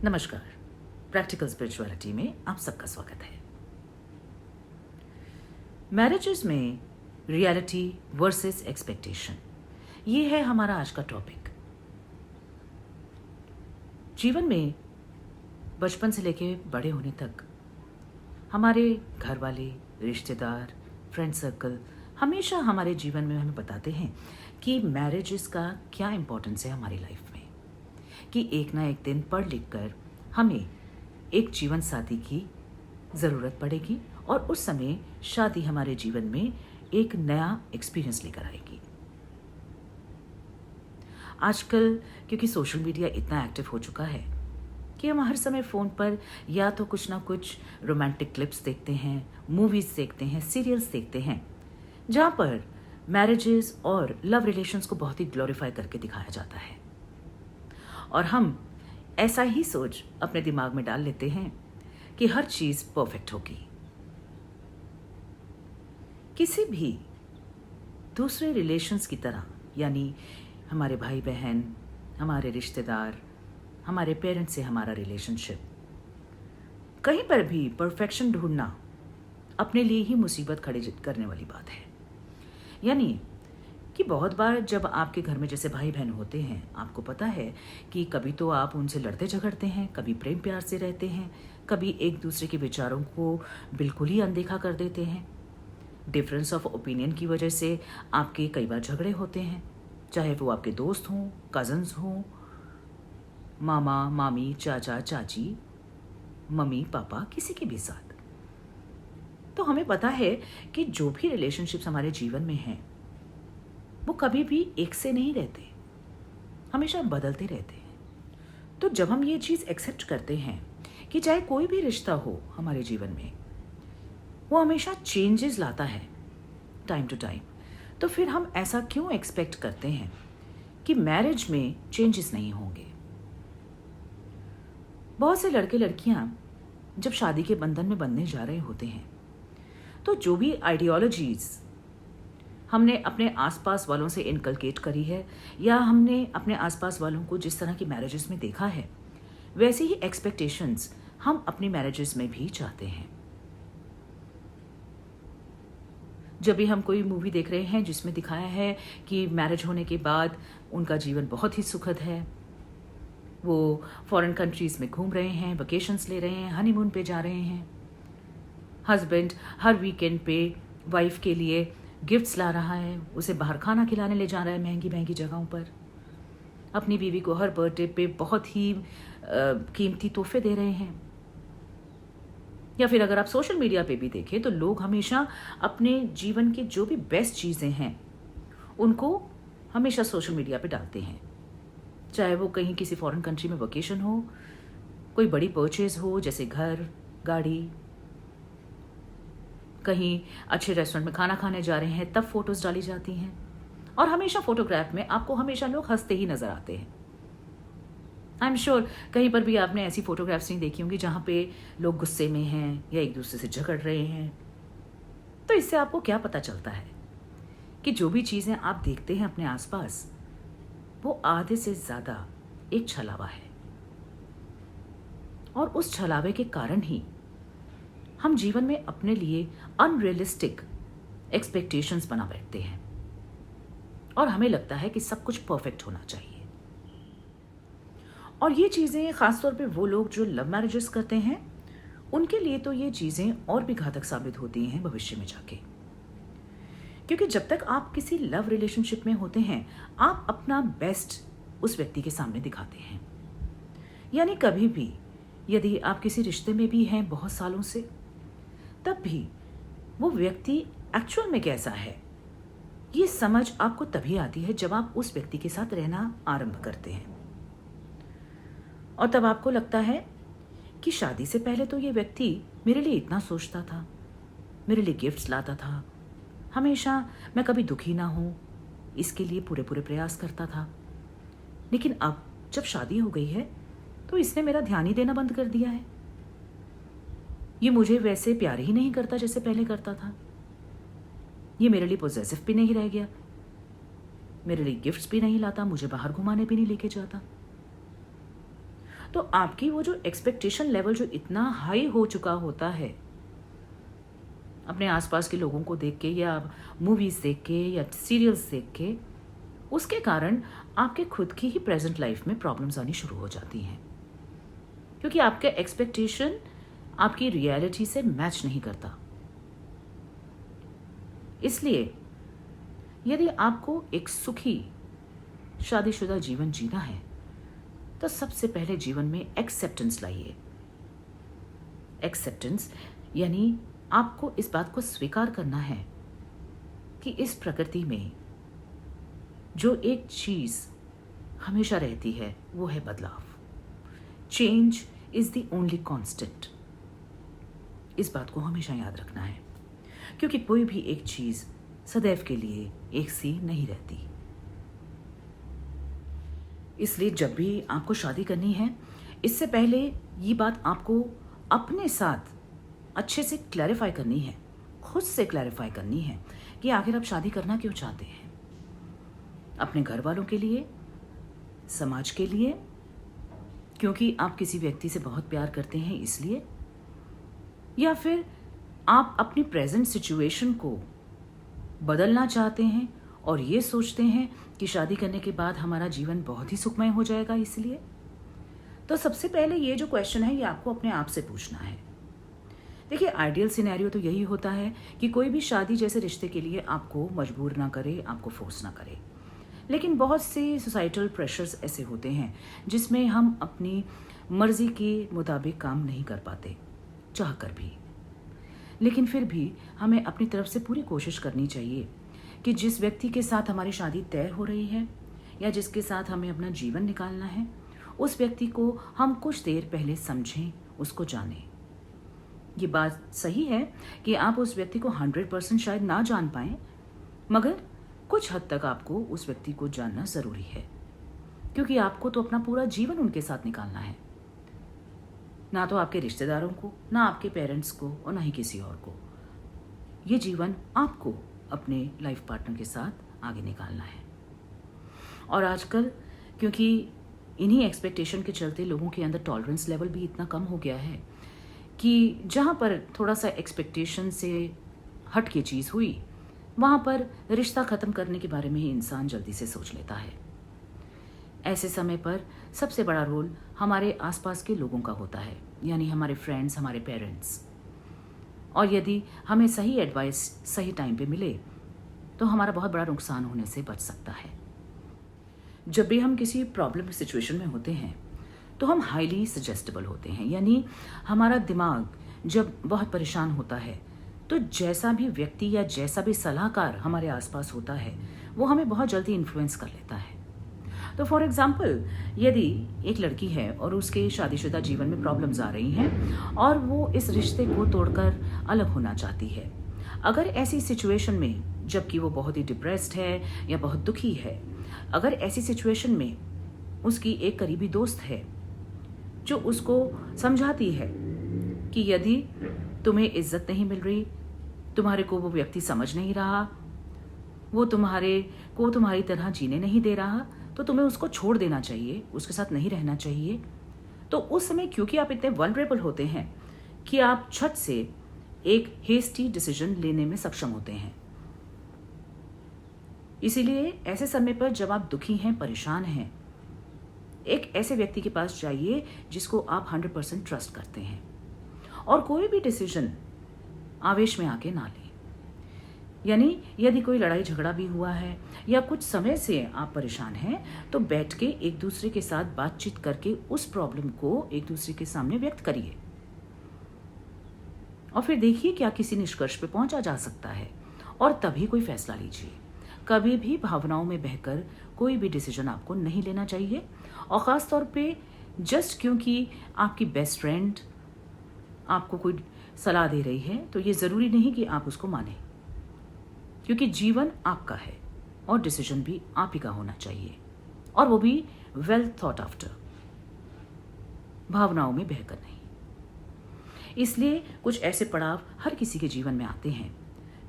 नमस्कार। Practical spirituality में आप सबका स्वागत है। मैरिजेस में रियलिटी वर्सेस एक्सपेक्टेशन, ये है हमारा आज का टॉपिक। जीवन में बचपन से लेके बड़े होने तक हमारे घर वाले, रिश्तेदार, फ्रेंड सर्कल हमेशा हमारे जीवन में हमें बताते हैं कि मैरिजेस का क्या इम्पोर्टेंस है हमारी लाइफ में, कि एक ना एक दिन पढ़ लिख कर हमें एक जीवन साथी की ज़रूरत पड़ेगी और उस समय शादी हमारे जीवन में एक नया एक्सपीरियंस लेकर आएगी। आजकल क्योंकि सोशल मीडिया इतना एक्टिव हो चुका है कि हम हर समय फ़ोन पर या तो कुछ ना कुछ रोमांटिक क्लिप्स देखते हैं, मूवीज़ देखते हैं, सीरियल्स देखते हैं, जहाँ पर मैरिजेस और लव रिलेशंस को बहुत ही ग्लोरीफाई करके दिखाया जाता है। और हम ऐसा ही सोच अपने दिमाग में डाल लेते हैं कि हर चीज़ परफेक्ट होगी। किसी भी दूसरे रिलेशंस की तरह, यानी हमारे भाई बहन, हमारे रिश्तेदार, हमारे पेरेंट्स से हमारा रिलेशनशिप, कहीं पर भी परफेक्शन ढूंढना अपने लिए ही मुसीबत खड़ी करने वाली बात है। यानी कि बहुत बार जब आपके घर में जैसे भाई बहन होते हैं, आपको पता है कि कभी तो आप उनसे लड़ते झगड़ते हैं, कभी प्रेम प्यार से रहते हैं, कभी एक दूसरे के विचारों को बिल्कुल ही अनदेखा कर देते हैं। डिफरेंस ऑफ ओपिनियन की वजह से आपके कई बार झगड़े होते हैं, चाहे वो आपके दोस्त हों, कज़न्स हों, मामा मामी, चाचा चाची, मम्मी पापा, किसी के भी साथ। तो हमें पता है कि जो भी रिलेशनशिप्स हमारे जीवन में हैं वो कभी भी एक से नहीं रहते, हमेशा बदलते रहते हैं। तो जब हम ये चीज़ एक्सेप्ट करते हैं कि चाहे कोई भी रिश्ता हो हमारे जीवन में, वो हमेशा चेंजेस लाता है टाइम टू टाइम, तो फिर हम ऐसा क्यों एक्सपेक्ट करते हैं कि मैरिज में चेंजेस नहीं होंगे। बहुत से लड़के लड़कियां जब शादी के बंधन में बंधने जा रहे होते हैं, तो जो भी आइडियोलॉजीज हमने अपने आसपास वालों से इनकलकेट करी है, या हमने अपने आसपास वालों को जिस तरह की मैरिजेस में देखा है, वैसे ही एक्सपेक्टेशंस हम अपनी मैरिजेस में भी चाहते हैं। जब भी हम कोई मूवी देख रहे हैं जिसमें दिखाया है कि मैरिज होने के बाद उनका जीवन बहुत ही सुखद है, वो फॉरेन कंट्रीज में घूम रहे हैं, वेकेशंस ले रहे हैं, हनीमून पे जा रहे हैं, हस्बैंड हर वीकेंड पे वाइफ के लिए गिफ्ट्स ला रहा है, उसे बाहर खाना खिलाने ले जा रहा है महंगी महंगी जगहों पर, अपनी बीवी को हर बर्थडे पे बहुत ही कीमती तोहफे दे रहे हैं। या फिर अगर आप सोशल मीडिया पे भी देखें तो लोग हमेशा अपने जीवन के जो भी बेस्ट चीज़ें हैं उनको हमेशा सोशल मीडिया पे डालते हैं, चाहे वो कहीं किसी फॉरेन कंट्री में वेकेशन हो, कोई बड़ी परचेज हो जैसे घर, गाड़ी, कहीं अच्छे रेस्टोरेंट में खाना खाने जा रहे हैं, तब फोटोज डाली जाती हैं। और हमेशा फोटोग्राफ में आपको हमेशा लोग हंसते ही नजर आते हैं। आई एम श्योर कहीं पर भी आपने ऐसी फोटोग्राफ्स नहीं देखी होंगी जहां पे लोग गुस्से में हैं या एक दूसरे से झगड़ रहे हैं। तो इससे आपको क्या पता चलता है कि जो भी चीजें आप देखते हैं अपने आसपास, वो आधे से ज्यादा एक छलावा है, और उस छलावे के कारण ही हम जीवन में अपने लिए अनरियलिस्टिक एक्सपेक्टेशंस बना बैठते हैं और हमें लगता है कि सब कुछ परफेक्ट होना चाहिए। और ये चीज़ें खासतौर पे वो लोग जो लव मैरिजेस करते हैं, उनके लिए तो ये चीज़ें और भी घातक साबित होती हैं भविष्य में जाके, क्योंकि जब तक आप किसी लव रिलेशनशिप में होते हैं, आप अपना बेस्ट उस व्यक्ति के सामने दिखाते हैं। यानी कभी भी यदि आप किसी रिश्ते में भी हैं बहुत सालों से, तब भी वो व्यक्ति एक्चुअल में कैसा है, ये समझ आपको तभी आती है जब आप उस व्यक्ति के साथ रहना आरंभ करते हैं। और तब आपको लगता है कि शादी से पहले तो ये व्यक्ति मेरे लिए इतना सोचता था, मेरे लिए गिफ्ट्स लाता था, हमेशा मैं कभी दुखी ना हूं इसके लिए पूरे पूरे प्रयास करता था, लेकिन अब जब शादी हो गई है तो इसने मेरा ध्यान ही देना बंद कर दिया है। ये मुझे वैसे प्यार ही नहीं करता जैसे पहले करता था, ये मेरे लिए पॉजेसिव भी नहीं रह गया, मेरे लिए गिफ्ट्स भी नहीं लाता, मुझे बाहर घुमाने भी नहीं लेके जाता। तो आपकी वो जो एक्सपेक्टेशन लेवल जो इतना हाई हो चुका होता है अपने आसपास के लोगों को देख के या मूवीज देख के या सीरियल्स देख के, उसके कारण आपके खुद की ही प्रेजेंट लाइफ में प्रॉब्लम्स आनी शुरू हो जाती हैं, क्योंकि आपके एक्सपेक्टेशन आपकी रियलिटी से मैच नहीं करता। इसलिए यदि आपको एक सुखी शादीशुदा जीवन जीना है तो सबसे पहले जीवन में एक्सेप्टेंस लाइए। एक्सेप्टेंस यानी आपको इस बात को स्वीकार करना है कि इस प्रकृति में जो एक चीज हमेशा रहती है वो है बदलाव। Change is the only constant. इस बात को हमेशा याद रखना है, क्योंकि कोई भी एक चीज सदैव के लिए एक सी नहीं रहती। इसलिए जब भी आपको शादी करनी है, इससे पहले ये बात आपको अपने साथ अच्छे से क्लैरिफाई करनी है, खुद से क्लैरिफाई करनी है कि आखिर आप शादी करना क्यों चाहते हैं। अपने घर वालों के लिए, समाज के लिए, क्योंकि आप किसी व्यक्ति से बहुत प्यार करते हैं इसलिए, या फिर आप अपनी प्रेजेंट सिचुएशन को बदलना चाहते हैं और ये सोचते हैं कि शादी करने के बाद हमारा जीवन बहुत ही सुखमय हो जाएगा इसलिए। तो सबसे पहले ये जो क्वेश्चन है ये आपको अपने आप से पूछना है। देखिए, आइडियल सिनेरियो तो यही होता है कि कोई भी शादी जैसे रिश्ते के लिए आपको मजबूर ना करे, आपको फोर्स ना करे। लेकिन बहुत से सोसाइटल प्रेशर्स ऐसे होते हैं जिसमें हम अपनी मर्जी के मुताबिक काम नहीं कर पाते, चाह कर भी। लेकिन फिर भी हमें अपनी तरफ से पूरी कोशिश करनी चाहिए कि जिस व्यक्ति के साथ हमारी शादी तय हो रही है या जिसके साथ हमें अपना जीवन निकालना है, उस व्यक्ति को हम कुछ देर पहले समझें, उसको जानें। ये बात सही है कि आप उस व्यक्ति को 100% शायद ना जान पाएं, मगर कुछ हद तक आपको उस व्यक्ति को जानना ज़रूरी है, क्योंकि आपको तो अपना पूरा जीवन उनके साथ निकालना है। ना तो आपके रिश्तेदारों को, ना आपके पेरेंट्स को और ना ही किसी और को। ये जीवन आपको अपने लाइफ पार्टनर के साथ आगे निकालना है। और आजकल क्योंकि इन्हीं एक्सपेक्टेशन के चलते लोगों के अंदर टॉलरेंस लेवल भी इतना कम हो गया है कि जहाँ पर थोड़ा सा एक्सपेक्टेशन से हट के चीज़ हुई, वहाँ पर रिश्ता ख़त्म करने के बारे में ही इंसान जल्दी से सोच लेता है। ऐसे समय पर सबसे बड़ा रोल हमारे आसपास के लोगों का होता है, यानी हमारे फ्रेंड्स, हमारे पेरेंट्स। और यदि हमें सही एडवाइस सही टाइम पे मिले तो हमारा बहुत बड़ा नुकसान होने से बच सकता है। जब भी हम किसी प्रॉब्लम सिचुएशन में होते हैं तो हम हाईली सजेस्टेबल होते हैं, यानी हमारा दिमाग जब बहुत परेशान होता है तो जैसा भी व्यक्ति या जैसा भी सलाहकार हमारे आसपास होता है वो हमें बहुत जल्दी इन्फ्लुएंस कर लेता है। तो फॉर एग्जाम्पल, यदि एक लड़की है और उसके शादीशुदा जीवन में प्रॉब्लम्स आ रही हैं और वो इस रिश्ते को तोड़कर अलग होना चाहती है, अगर ऐसी सिचुएशन में, जबकि वो बहुत ही डिप्रेस्ड है या बहुत दुखी है, अगर ऐसी सिचुएशन में उसकी एक करीबी दोस्त है जो उसको समझाती है कि यदि तुम्हें इज्जत नहीं मिल रही, तुम्हारे को वो व्यक्ति समझ नहीं रहा, वो तुम्हारे को तुम्हारी तरह जीने नहीं दे रहा, तो तुम्हें उसको छोड़ देना चाहिए, उसके साथ नहीं रहना चाहिए। तो उस समय क्योंकि आप इतने वल्नरेबल होते हैं कि आप झट से एक हेस्टी डिसीजन लेने में सक्षम होते हैं। इसीलिए ऐसे समय पर जब आप दुखी हैं, परेशान हैं, एक ऐसे व्यक्ति के पास जाइए जिसको आप 100% ट्रस्ट करते हैं, और कोई भी डिसीजन आवेश में आके ना लें। यानी यदि कोई लड़ाई झगड़ा भी हुआ है या कुछ समय से आप परेशान हैं, तो बैठ के एक दूसरे के साथ बातचीत करके उस प्रॉब्लम को एक दूसरे के सामने व्यक्त करिए और फिर देखिए क्या किसी निष्कर्ष पे पहुंचा जा सकता है, और तभी कोई फैसला लीजिए। कभी भी भावनाओं में बहकर कोई भी डिसीजन आपको नहीं लेना चाहिए, और ख़ास तौर पे जस्ट क्योंकि आपकी बेस्ट फ्रेंड आपको कोई सलाह दे रही है तो ये ज़रूरी नहीं कि आप उसको मानें, क्योंकि जीवन आपका है और डिसीजन भी आप ही का होना चाहिए, और वो भी वेल थॉट आफ्टर, भावनाओं में बहकर नहीं। इसलिए कुछ ऐसे पड़ाव हर किसी के जीवन में आते हैं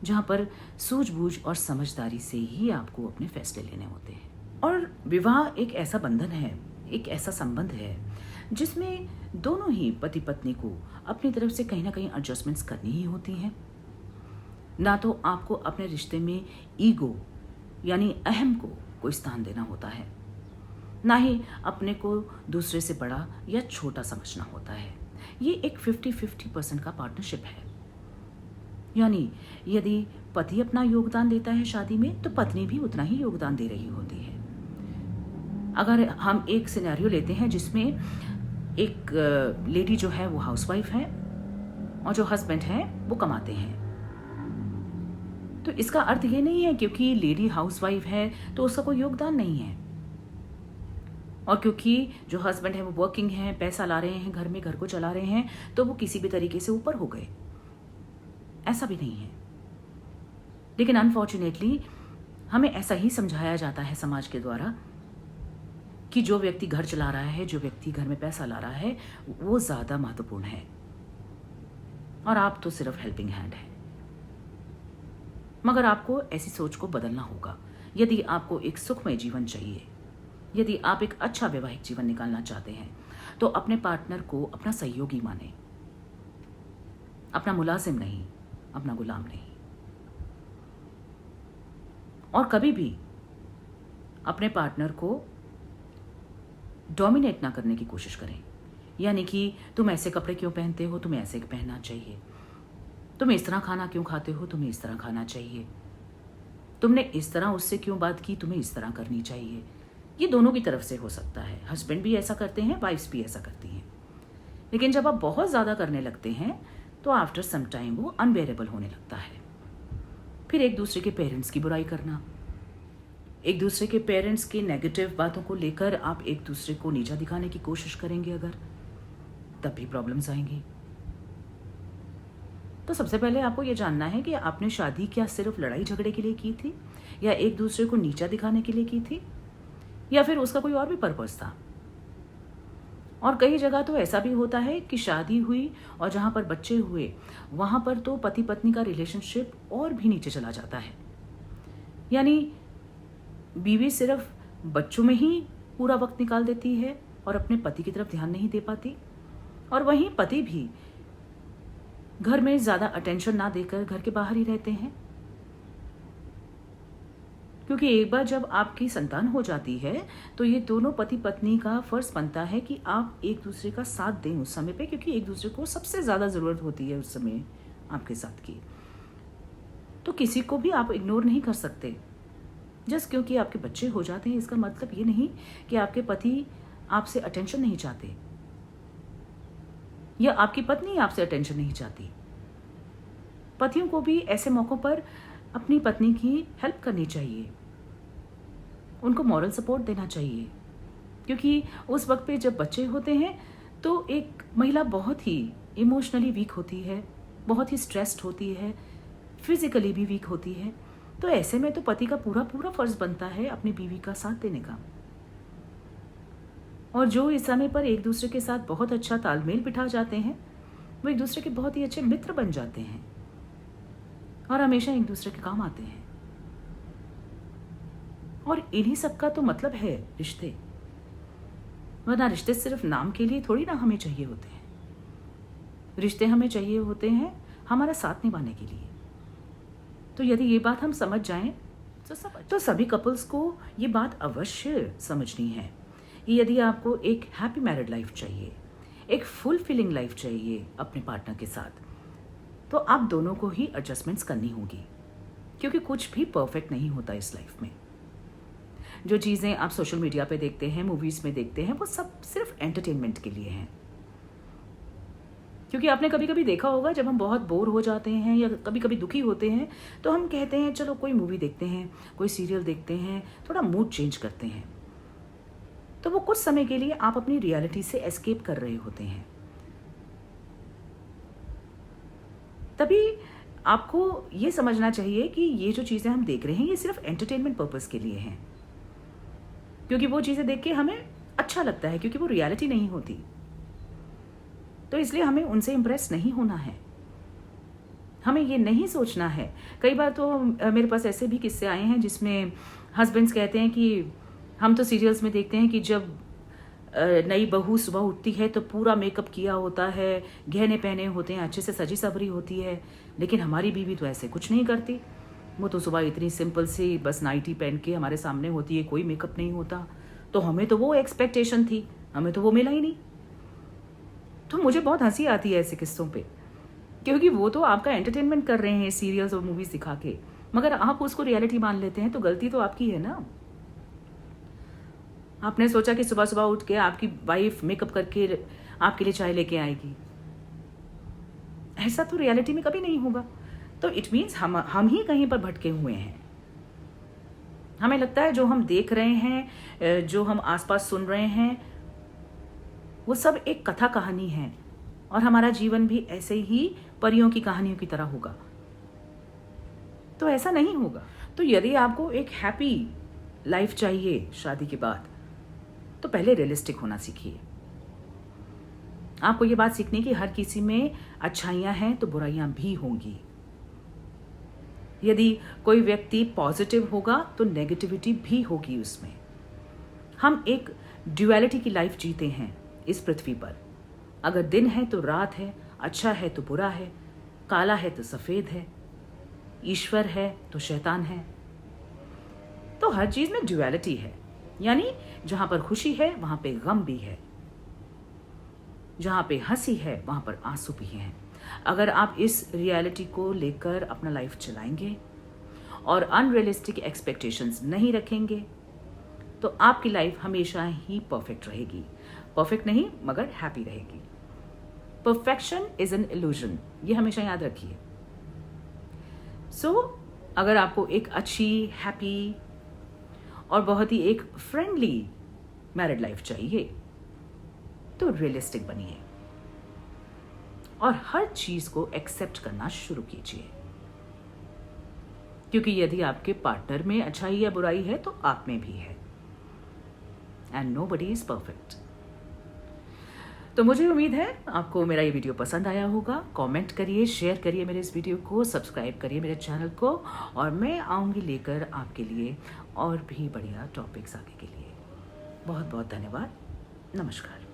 जहां पर सूझबूझ और समझदारी से ही आपको अपने फैसले लेने होते हैं। और विवाह एक ऐसा बंधन है, एक ऐसा संबंध है जिसमें दोनों ही पति पत्नी को अपनी तरफ से कहीं ना कहीं एडजस्टमेंट्स करनी ही होती हैं। ना तो आपको अपने रिश्ते में ईगो यानी अहम को कोई स्थान देना होता है, ना ही अपने को दूसरे से बड़ा या छोटा समझना होता है। ये एक 50-50% का पार्टनरशिप है। यानी यदि पति अपना योगदान देता है शादी में, तो पत्नी भी उतना ही योगदान दे रही होती है। अगर हम एक सिनेरियो लेते हैं जिसमें एक लेडी जो है वो हाउसवाइफ है और जो हस्बैंड है वो कमाते हैं, तो इसका अर्थ ये नहीं है क्योंकि लेडी हाउसवाइफ है तो उसका कोई योगदान नहीं है, और क्योंकि जो हस्बैंड है वो वर्किंग है, पैसा ला रहे हैं घर में, घर को चला रहे हैं, तो वो किसी भी तरीके से ऊपर हो गए। ऐसा भी नहीं है। लेकिन अनफॉर्चुनेटली हमें ऐसा ही समझाया जाता है समाज के द्वारा कि जो व्यक्ति घर चला रहा है, जो व्यक्ति घर में पैसा ला रहा है, वो ज्यादा महत्वपूर्ण है और आप तो सिर्फ हेल्पिंग हैंड है। मगर आपको ऐसी सोच को बदलना होगा। यदि आपको एक सुखमय जीवन चाहिए, यदि आप एक अच्छा वैवाहिक जीवन निकालना चाहते हैं, तो अपने पार्टनर को अपना सहयोगी माने, अपना मुलाजिम नहीं, अपना गुलाम नहीं। और कभी भी अपने पार्टनर को डोमिनेट ना करने की कोशिश करें। यानी कि तुम ऐसे कपड़े क्यों पहनते हो, तुम्हें ऐसे पहनना चाहिए, तुम इस तरह खाना क्यों खाते हो, तुम्हें इस तरह खाना चाहिए, तुमने इस तरह उससे क्यों बात की, तुम्हें इस तरह करनी चाहिए। ये दोनों की तरफ से हो सकता है। हस्बैंड भी ऐसा करते हैं, वाइफ्स भी ऐसा करती हैं। लेकिन जब आप बहुत ज़्यादा करने लगते हैं तो आफ्टर सम टाइम वो अनबेरेबल होने लगता है। फिर एक दूसरे के पेरेंट्स की बुराई करना, एक दूसरे के पेरेंट्स की नेगेटिव बातों को लेकर आप एक दूसरे को नीचा दिखाने की कोशिश करेंगे अगर, तब भी प्रॉब्लम्स आएंगी। तो सबसे पहले आपको ये जानना है कि आपने शादी क्या सिर्फ लड़ाई झगड़े के लिए की थी, या एक दूसरे को नीचा दिखाने के लिए की थी, या फिर उसका कोई और भी पर्पस था। और कई जगह तो ऐसा भी होता है कि शादी हुई और जहां पर बच्चे हुए वहां पर तो पति पत्नी का रिलेशनशिप और भी नीचे चला जाता है। यानी बीवी सिर्फ बच्चों में ही पूरा वक्त निकाल देती है और अपने पति की तरफ ध्यान नहीं दे पाती, और वहीं पति भी घर में ज्यादा अटेंशन ना देकर घर के बाहर ही रहते हैं। क्योंकि एक बार जब आपकी संतान हो जाती है तो ये दोनों पति पत्नी का फर्ज बनता है कि आप एक दूसरे का साथ दें उस समय पे, क्योंकि एक दूसरे को सबसे ज्यादा जरूरत होती है उस समय आपके साथ की। तो किसी को भी आप इग्नोर नहीं कर सकते। जस्ट क्योंकि आपके बच्चे हो जाते हैं इसका मतलब ये नहीं कि आपके पति आपसे अटेंशन नहीं चाहते या आपकी पत्नी आपसे अटेंशन नहीं चाहती। पतियों को भी ऐसे मौकों पर अपनी पत्नी की हेल्प करनी चाहिए, उनको मॉरल सपोर्ट देना चाहिए, क्योंकि उस वक्त पे जब बच्चे होते हैं तो एक महिला बहुत ही इमोशनली वीक होती है, बहुत ही स्ट्रेस्ड होती है, फिजिकली भी वीक होती है। तो ऐसे में तो पति का पूरा पूरा फर्ज बनता है अपनी बीवी का साथ देने का। और जो इस समय पर एक दूसरे के साथ बहुत अच्छा तालमेल बिठा जाते हैं वो एक दूसरे के बहुत ही अच्छे मित्र बन जाते हैं और हमेशा एक दूसरे के काम आते हैं। और इन्हीं सब का तो मतलब है रिश्ते, वरना रिश्ते सिर्फ नाम के लिए थोड़ी ना हमें चाहिए होते हैं। रिश्ते हमें चाहिए होते हैं हमारा साथ निभाने के लिए। तो यदि ये बात हम समझ जाएं तो सभी कपल्स को ये बात अवश्य समझनी है कि यदि आपको एक हैप्पी मैरिड लाइफ चाहिए, एक फुलफिलिंग लाइफ चाहिए अपने पार्टनर के साथ, तो आप दोनों को ही एडजस्टमेंट्स करनी होगी, क्योंकि कुछ भी परफेक्ट नहीं होता इस लाइफ में। जो चीज़ें आप सोशल मीडिया पे देखते हैं, मूवीज में देखते हैं, वो सब सिर्फ एंटरटेनमेंट के लिए हैं। क्योंकि आपने कभी कभी देखा होगा जब हम बहुत बोर हो जाते हैं या कभी कभी दुखी होते हैं तो हम कहते हैं चलो कोई मूवी देखते हैं, कोई सीरियल देखते हैं, थोड़ा मूड चेंज करते हैं। तो वो कुछ समय के लिए आप अपनी रियलिटी से एस्केप कर रहे होते हैं। तभी आपको ये समझना चाहिए कि ये जो चीज़ें हम देख रहे हैं ये सिर्फ एंटरटेनमेंट पर्पस के लिए हैं, क्योंकि वो चीज़ें देख के हमें अच्छा लगता है, क्योंकि वो रियलिटी नहीं होती। तो इसलिए हमें उनसे इम्प्रेस नहीं होना है, हमें ये नहीं सोचना है। कई बार तो मेरे पास ऐसे भी किस्से आए हैं जिसमें हस्बैंड्स कहते हैं कि हम तो सीरियल्स में देखते हैं कि जब नई बहू सुबह उठती है तो पूरा मेकअप किया होता है, गहने पहने होते हैं, अच्छे से सजी सवरी होती है, लेकिन हमारी बीवी तो ऐसे कुछ नहीं करती। वो तो सुबह इतनी सिंपल सी बस नाइटी पहन के हमारे सामने होती है, कोई मेकअप नहीं होता। तो हमें तो वो एक्सपेक्टेशन थी, हमें तो वो मिला ही नहीं। तो मुझे बहुत हंसी आती है ऐसे किस्सों पे, क्योंकि वो तो आपका एंटरटेनमेंट कर रहे हैं सीरियल्स और मूवीज दिखा के, मगर आप उसको रियलिटी मान लेते हैं, तो गलती तो आपकी है ना। आपने सोचा कि सुबह सुबह उठ के आपकी वाइफ मेकअप करके आपके लिए चाय लेके आएगी, ऐसा तो रियलिटी में कभी नहीं होगा। तो इट मीन्स हम ही कहीं पर भटके हुए हैं। हमें लगता है जो हम देख रहे हैं, जो हम आसपास सुन रहे हैं, वो सब एक कथा कहानी है और हमारा जीवन भी ऐसे ही परियों की कहानियों की तरह होगा। तो ऐसा नहीं होगा। तो यदि आपको एक हैप्पी लाइफ चाहिए शादी के बाद, तो पहले रियलिस्टिक होना सीखिए। आपको ये बात सीखनी कि हर किसी में अच्छाइयां हैं तो बुराइयां भी होंगी। यदि कोई व्यक्ति पॉजिटिव होगा तो नेगेटिविटी भी होगी उसमें। हम एक ड्युअलिटी की लाइफ जीते हैं इस पृथ्वी पर। अगर दिन है तो रात है, अच्छा है तो बुरा है, काला है तो सफेद है, ईश्वर है तो शैतान है। तो हर चीज में ड्युअलिटी है, यानी जहां पर खुशी है वहां पे गम भी है, जहां पे हंसी है वहां पर आंसू भी हैं। अगर आप इस रियलिटी को लेकर अपना लाइफ चलाएंगे और अनरियलिस्टिक एक्सपेक्टेशंस नहीं रखेंगे, तो आपकी लाइफ हमेशा ही परफेक्ट रहेगी। परफेक्ट नहीं मगर हैप्पी रहेगी। परफेक्शन इज एन इल्यूजन, ये हमेशा याद रखिए। सो अगर आपको एक अच्छी, हैप्पी और बहुत ही एक फ्रेंडली मैरिड लाइफ चाहिए, तो रियलिस्टिक बनिए और हर चीज को एक्सेप्ट करना शुरू कीजिए। क्योंकि यदि आपके पार्टनर में अच्छाई या बुराई है तो आप में भी है, एंड नोबडी इज परफेक्ट। तो मुझे उम्मीद है आपको मेरा ये वीडियो पसंद आया होगा। कमेंट करिए, शेयर करिए मेरे इस वीडियो को, सब्सक्राइब करिए मेरे चैनल को, और मैं आऊँगी लेकर आपके लिए और भी बढ़िया टॉपिक्स आगे के लिए। बहुत बहुत धन्यवाद। नमस्कार।